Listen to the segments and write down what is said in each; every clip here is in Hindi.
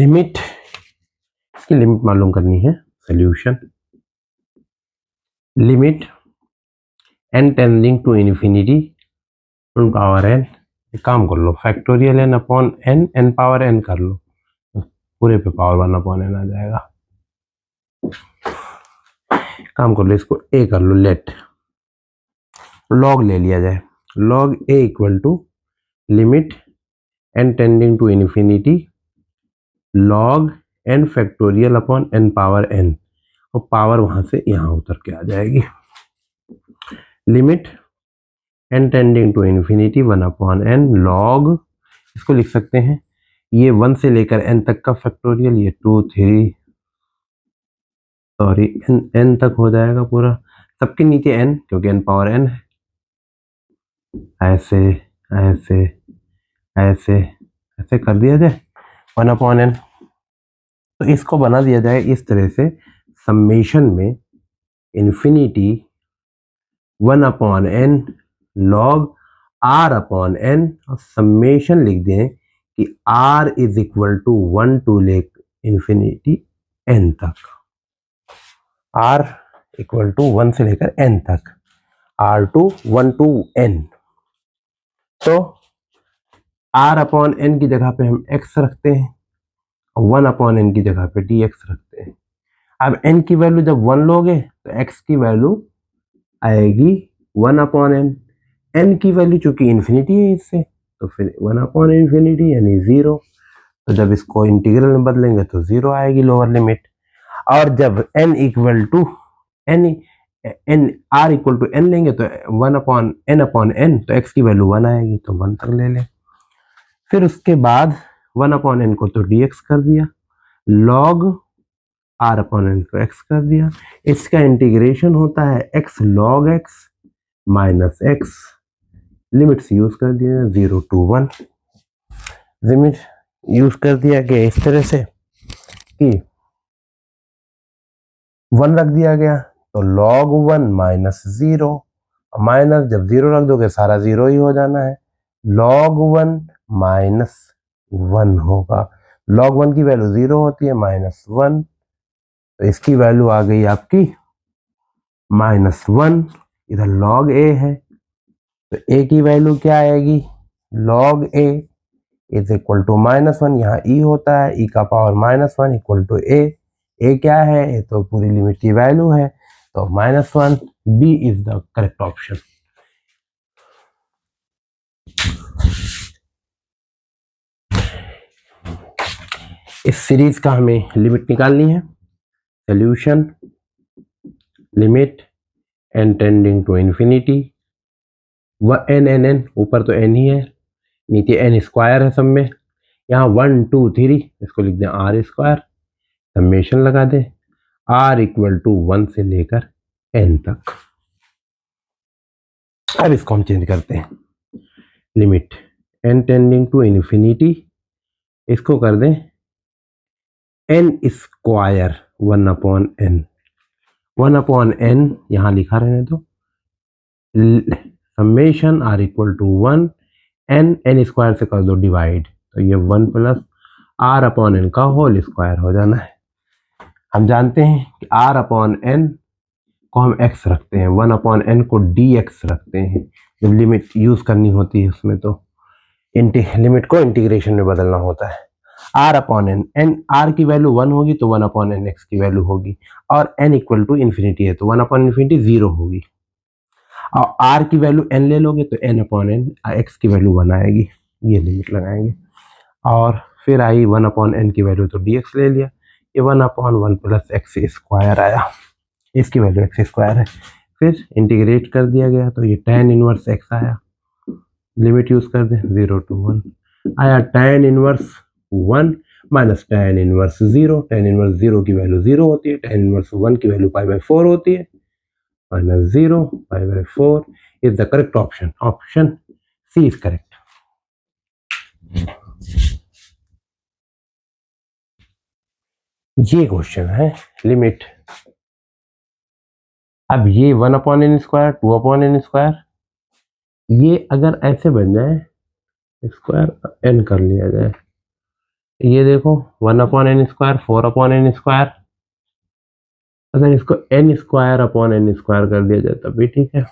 लिमिट, इसकी लिमिट मालूम करनी है। Solution limit n tending to infinity power n, काम कर लो factorial n upon n power n कर लो, पूरे पे पावर 1 अपॉन n आ जाएगा। काम कर लो, इसको a कर लो, लेट log ले लिया जाए, log a equal to limit n tending to infinity log n factorial upon n power n, और पावर वहां से यहां उतर के आ जाएगी। Limit n tending to infinity 1 upon n log, इसको लिख सकते हैं ये 1 से लेकर n तक का फैक्टोरियल, ये 2 3 सॉरी n तक हो जाएगा पूरा, सबके नीचे n क्योंकि n पावर n है। ऐसे ऐसे ऐसे ऐसे कर दिया जाए 1 अपॉन n, तो इसको बना दिया जाए इस तरह से, समेशन में infinity 1 upon n log r upon n, और समेशन लिख दें कि r is equal to 1 to ले इन्फिनिटी n तक, r इक्वल टू 1 से लेकर n तक, r टू 1 टू n। तो r अपॉन n की जगह पे हम x रखते हैं, और 1 अपॉन n की जगह पे dx रखते हैं। अब n की वैल्यू जब 1 लोगे तो x की वैल्यू आएगी 1 अपॉन n, n की वैल्यू चूंकि इन्फिनिटी है इससे, तो फिर 1 अपॉन इन्फिनिटी यानी 0, तो जब इसको इंटीग्रल में बदलेंगे तो 0 आएगी लोअर लिमिट। और जब n equal to n r equal to n लेंगे तो 1 अपॉन n, तो x की वैल्यू 1 आएगी, तो 1 तक ले लें। फिर उसके बाद 1 अपॉन n को तो dx कर दिया, log r अपॉन n को x कर दिया, इसका इंटीग्रेशन होता है x log x minus x, limits use कर दिया 0 टू 1, लिमिट यूज कर दिया गया इस तरह से कि 1 रख दिया गया, तो log 1 माइनस 0, माइनस जब 0 रख दोगे सारा 0 ही हो जाना है, log 1 माइनस 1 होगा, log 1 की वैल्यू 0 होती है, माइनस 1, तो इसकी वैल्यू आ गई आपकी माइनस 1, इधर log a है, तो a की वैल्यू क्या आएगी, log a is equal to minus 1, यहाँ e होता है, e का power minus 1 equal to a क्या है, ये तो पूरी लिमिट की वैल्यू है, तो minus 1, b is the correct option. इस सीरीज का हमें लिमिट निकालनी है। Solution limit n tending to infinity, व n ऊपर तो n ही है, नीचे n स्क्वायर है सब में, यहाँ 1 2 3, इसको लिख दें r स्क्वायर, समेशन लगा दें r इक्वल टू 1 से लेकर n तक। अब इसको हम चेंज करते हैं, limit n tending to infinity, इसको कर दें n square 1 upon n, 1 upon n यहाँ लिखा रहने दो, summation r equal to 1 n square से कर दो डिवाइड, तो ये 1 प्लस r अपॉन n का होल स्क्वायर हो जाना है। हम जानते हैं कि r अपॉन n को हम x रखते हैं, 1 अपॉन n को dx रखते हैं, जब लिमिट यूज करनी होती है उसमें तो लिमिट को इंटीग्रेशन में बदलना होता है। r अपॉन n r की वैल्यू 1 होगी तो 1 अपॉन n x की वैल्यू होगी, और n इक्वल टू इन्फिनिटी है तो 1 अपॉन इन्फिनिटी 0 होगी, और r की वैल्यू n ले लोगे तो n अपॉन n x की वैल्यू 1 आएगी, ये लिमिट लगाएंगे। और फिर आई 1 अपॉन n की वैल्यू तो dx ले लिया, ये 1 अपॉन 1 प्लस x स्क्वायर आया, इसकी वैल्यू x स्क्वायर है, फिर इंटीग्रेट कर दिया गया तो ये tan इनवर्स x आया, लिमिट यूज कर दें 0 टू 1 आया, tan inverse 1 minus tan inverse 0, tan inverse 0 की वैल्यू 0 होती है, tan इनवर्स 1 की वैल्यू π/4 होती है, minus 0 π/4 is the correct option, option C is correct. ये क्वेश्चन है लिमिट, अब ये 1 upon n square 2 upon n square, ये अगर ऐसे बन जाए स्क्वायर n कर लिया जाए, ये देखो 1/n², 4/n², अगर इसको n² कर दिया जाए तब भी ठीक है।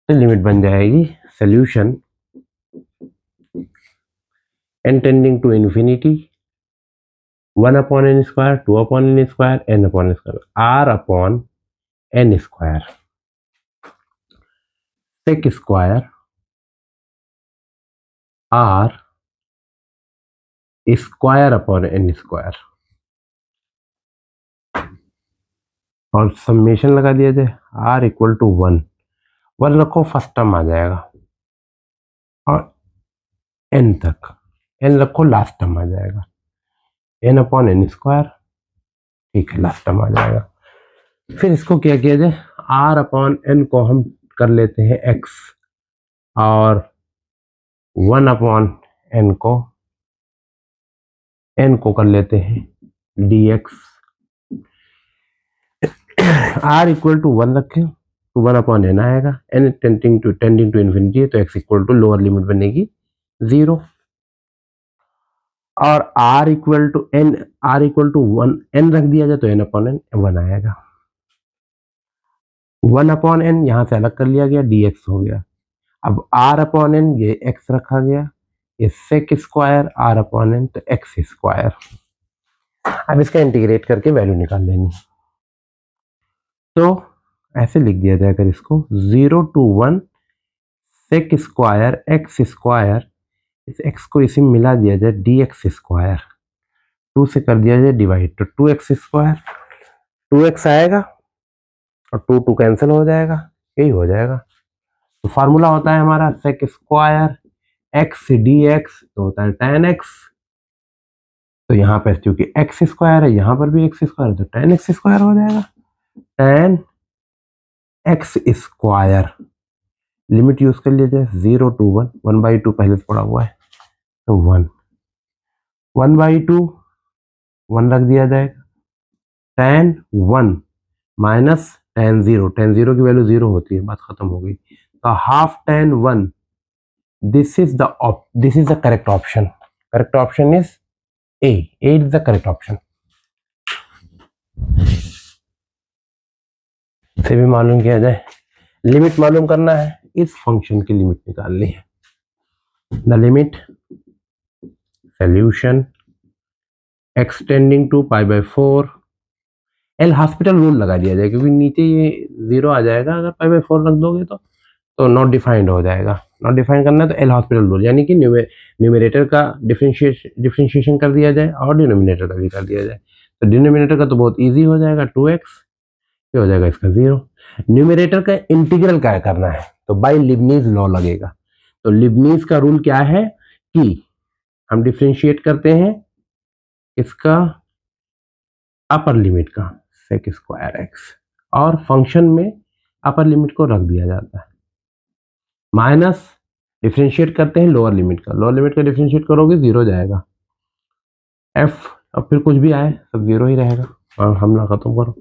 तो लिमिट बन जाएगी solution n tending to infinity 1/n², 2/n², n/n², r/n², sec square r square, और समेशन लगा दिया जाए r इक्वल टू 1 रखो, फर्स्ट टर्म आ जाएगा, और n तक n रखो, लास्ट टर्म आ जाएगा, n/n², ठीक है, लास्ट टर्म आ जाएगा। फिर इसको क्या किया जाए, r/n को हम कर लेते हैं x, और 1/n को कर लेते हैं dx। r इक्वल टू 1 रखें तो 1/n आएगा, n टेंडिंग टू इन्फिनिटी है तो x equal to lower limit बनेगी 0, और r इक्वल टू 1 n रख दिया जाए तो n/n 1 आएगा। 1/n यहाँ से अलग कर लिया गया, dx हो गया। अब r/n ये x रखा गया, ये sec स्क्वायर r/n तो x स्क्वायर। अब इसका इंटीग्रेट करके वैल्यू निकाल लेनी, तो ऐसे लिख दिया जाएगा इसको 0 to 1 sec square x square, इस x को इसी में मिला दिया जाए dx स्क्वायर, 2 से कर दिया जाए डिवाइड तो 2x स्क्वायर, 2x आएगा और 2 कैंसिल हो जाएगा, यही हो जाएगा। तो फार्मूला होता है हमारा sec स्क्वायर x dx, तो होता है tan x, तो यहाँ पर क्योंकि x स्क्वायर है, यहाँ पर भी x स्क्वायर है, तो tan x स्क्वायर हो जाएगा, tan x square. Limit use कर लीजिए 0 to 1, 1/2 पहले से पड़ा हुआ है तो 1/2 1 रख दिया जाएगा, tan 1 माइनस tan 0, tan 0 की वैल्यू 0 होती है, बात खत्म हो गई, तो half tan 1, this is the correct option, correct option is A is the correct option. से भी मालूम किया जाए, लिमिट मालूम करना है, इस फंक्शन की लिमिट निकालनी है, the limit solution x tending to π/4, L hospital rule लगा दिया जाए क्योंकि नीचे ये 0 आ जाएगा, अगर π/4 रख दोगे तो नॉट डिफाइंड हो जाएगा, नॉट डिफाइन करना है तो एल हॉस्पिटल रूल, यानी कि न्यूमरेटर का डिफरेंशिएशन कर दिया जाए और डिनोमिनेटर का भी कर दिया जाए। तो डिनोमिनेटर का तो बहुत ईजी हो जाएगा 2x, ये हो जाएगा इसका 0। न्यूमरेटर का इंटीग्रल क्या करना है तो बाय लिबनीज लॉ लगेगा, तो लिबनीज का रूल क्या है कि हम डिफरेंशिएट करते हैं इसका अपर लिमिट का sec स्क्वायर x, और फंक्शन में अपर लिमिट को रख दिया जाता है, माइनस डिफरेंशिएट करते हैं लोअर लिमिट का, लोअर लिमिट का डिफरेंशिएट करोगे 0 जाएगा, f अब फिर कुछ भी आए सब 0 ही रहेगा, और हमला खत्म करो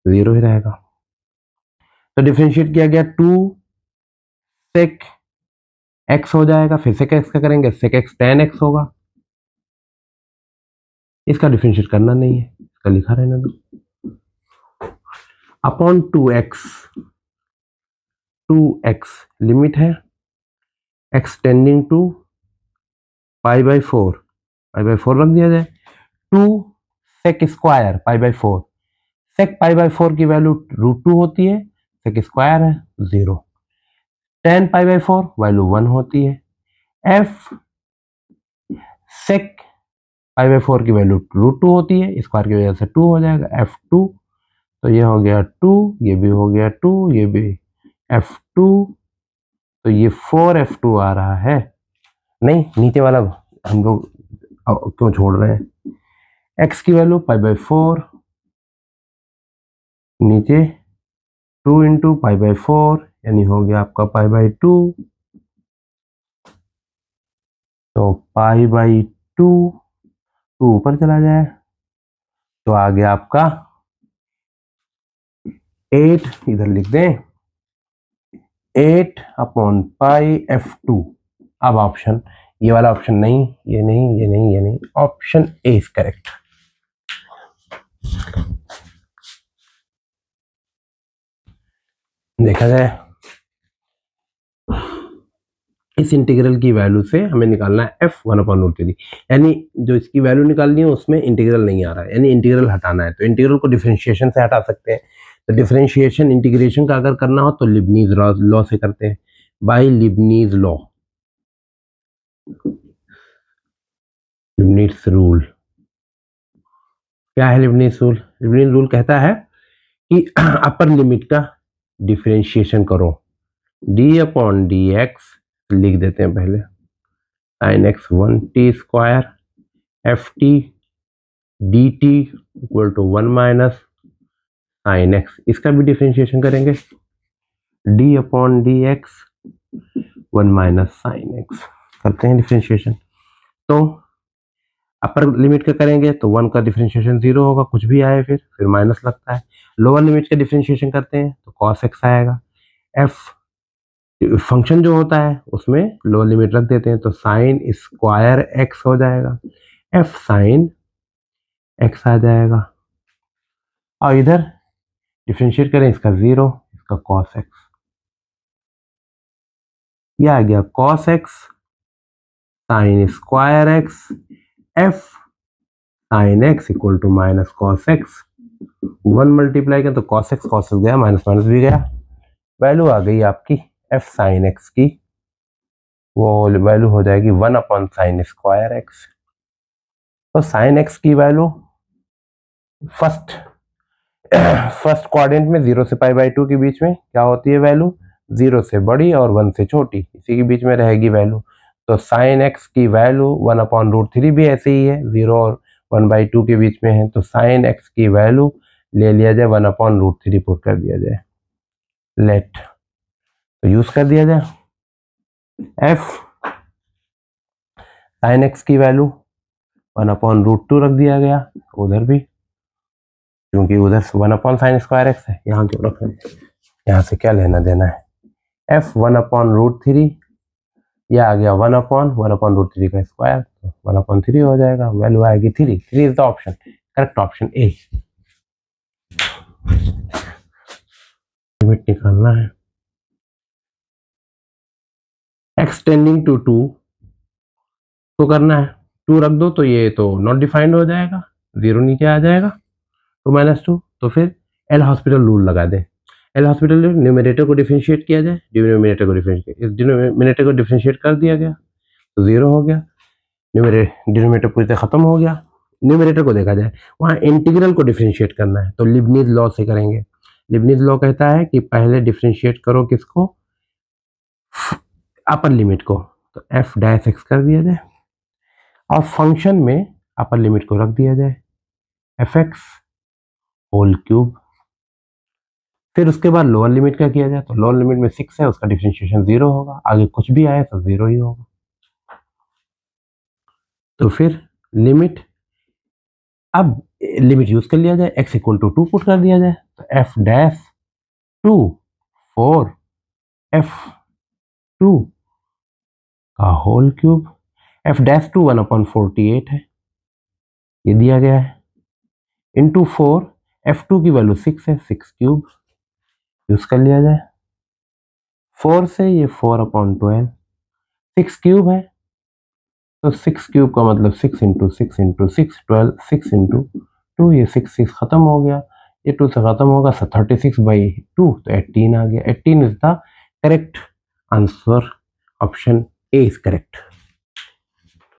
0 ही रहेगा। तो डिफरेंशिएट किया गया 2 sec x हो जाएगा, फिर sec x का करेंगे sec x tan x होगा, इसका डिफरेंशिएट करना नहीं है, इसका लिखा रहना दो, अपॉन 2x लिमिट है x टेंडिंग टू π/4, π/4 रख दिया जाए, 2 sec स्क्वायर π/4, sec π/4 की वैल्यू √2 होती है, sec स्क्वायर है 0, tan π/4 वैल्यू 1 होती है, f sec π/4 की वैल्यू √2 होती है, स्क्वायर की वजह से 2 हो जाएगा, f2, तो ये हो गया 2, ये भी हो गया 2, ये भी f2, तो ये 4f2 आ रहा है, नहीं नीचे वाला हम लोग क्यों छोड़ रहे हैं, x की वैल्यू π/4, नीचे 2 इंटू π/4 यानी हो गया आपका π/2, तो π/2, 2 ऊपर चला जाए तो आ गया आपका 8, इधर लिख दें 8/πf2। अब ऑप्शन ये वाला ऑप्शन नहीं, ये नहीं, ये नहीं, ये नहीं, ऑप्शन ए इज करेक्ट। देखा जाए इस इंटीग्रल की वैल्यू से हमें निकालना है एफ 1/√3, यानी जो इसकी वैल्यू निकालनी है उसमें इंटीग्रल नहीं आ रहा है, यानी इंटीग्रल हटाना है। तो इंटीग्रल को डिफरेंशिएशन से हटा सकते हैं। तो डिफरेंशिएशन इंटीग्रेशन का अगर करना हो तो लिबनीज लॉ से करते हैं, bye Leibniz law, Leibniz rule. क्या है लिबनीज रूल? लिबनीज रूल कहता है कि अपर लिमिट का डिफरेंशिएशन करो, d/dx लिख देते हैं पहले, sin x 1t² ft dt equal to 1 minus sin x। इसका भी डिफरेंशिएशन करेंगे, d/dx 1 माइनस sin x करते हैं डिफरेंशिएशन। तो अपर लिमिट का करेंगे तो 1 का डिफरेंशिएशन 0 होगा, कुछ भी आए फिर माइनस लगता है। लोअर लिमिट का डिफरेंशिएशन करते हैं तो cos x आएगा। f फंक्शन जो होता है उसमें लोअर लिमिट रख देते हैं तो साइन स्क्वायर x हो जाएगा, f साइन x आ जाएगा। और इधर डिफरेंशिएट करें, इसका 0, इसका cos x, यह आ गया cos x sine square x f sine x equal to minus cos x। 1 multiply करें तो cos x गया, माइनस माइनस भी गया, वैल्यू आ गई आपकी f साइन x की, वो वैल्यू हो जाएगी 1/sin स्क्वायर x। तो साइन x की वैल्यू फर्स्ट क्वाड्रेंट में 0 से π/2 के बीच में क्या होती है वैल्यू? 0 से बड़ी और 1 से छोटी, इसी के बीच में रहेगी वैल्यू। तो साइन x की वैल्यू 1/√3 भी ऐसे ही है, 0 और 1/2 के बीच में है। तो साइन x की वैल्यू ले लिया जाए 1/√3 पुट कर दिया जाए, लेट तो यूज कर दिया जाए, f साइन x की वैल्यू 1/√2 रख दिया गया, उधर भी क्योंकि उधर 1/sin स्क्वायर x है, यहाँ क्यों रख रहे हैं, यहाँ से क्या लेना देना है। f 1/√3, यह आ गया 1/√3 का स्क्वायर, तो 1/3 हो जाएगा, वैल्यू आएगी 3 is the option, correct option A. Limit निकालना है, x टेंडिंग टू 2 तो करना है, 2 रख दो तो ये तो नॉट डिफाइंड हो जाएगा, 0 नीचे आ जाएगा, 2 - 2। तो फिर एल हॉस्पिटल रूल लगा दे, एल हॉस्पिटल न्यूमरेटर को डिफरेंशिएट किया जाए, डिनोमिनेटर को डिफरेंशिएट कर दिया गया तो 0 हो गया, डिनोमिनेटर पूरी तरह खत्म हो गया। न्यूमरेटर को देखा जाए, वहाँ इंटीग्रल को डिफरेंशिएट करना है तो लिबनीज लॉ से करेंगे। लिबनीज लॉ कहता है कि पहले डिफरेंशिएट करो किसको? अपर लिमिट को, तो f' कर दिया जाए और फंक्शन में अपर लिमिट को रख दिया जाए fx होल क्यूब। फिर उसके बाद लोअर लिमिट का किया जाए तो लोअर लिमिट में 6 है, उसका डिफरेंशिएशन 0 होगा, आगे कुछ भी आए तो 0 ही होगा। तो फिर लिमिट, अब लिमिट यूज कर लिया जाए, x इक्वल टू 2 पुट कर दिया जाए तो f' 2 4 f2 का होल क्यूब, f' 1/48 है, ये दिया गया है, इंटू 4, f2 की वैल्यू 6 है, 6 क्यूब यूज कर लिया जाए, 4 से ये 4/12, 6 क्यूब है तो 6 क्यूब का मतलब 6 × 6 × 6 12, 6 × 2, ये 6 खत्म हो गया, ये 2 से खत्म होगा, 36/2 तो 18 आ गया। 18 is the correct answer, option A is correct.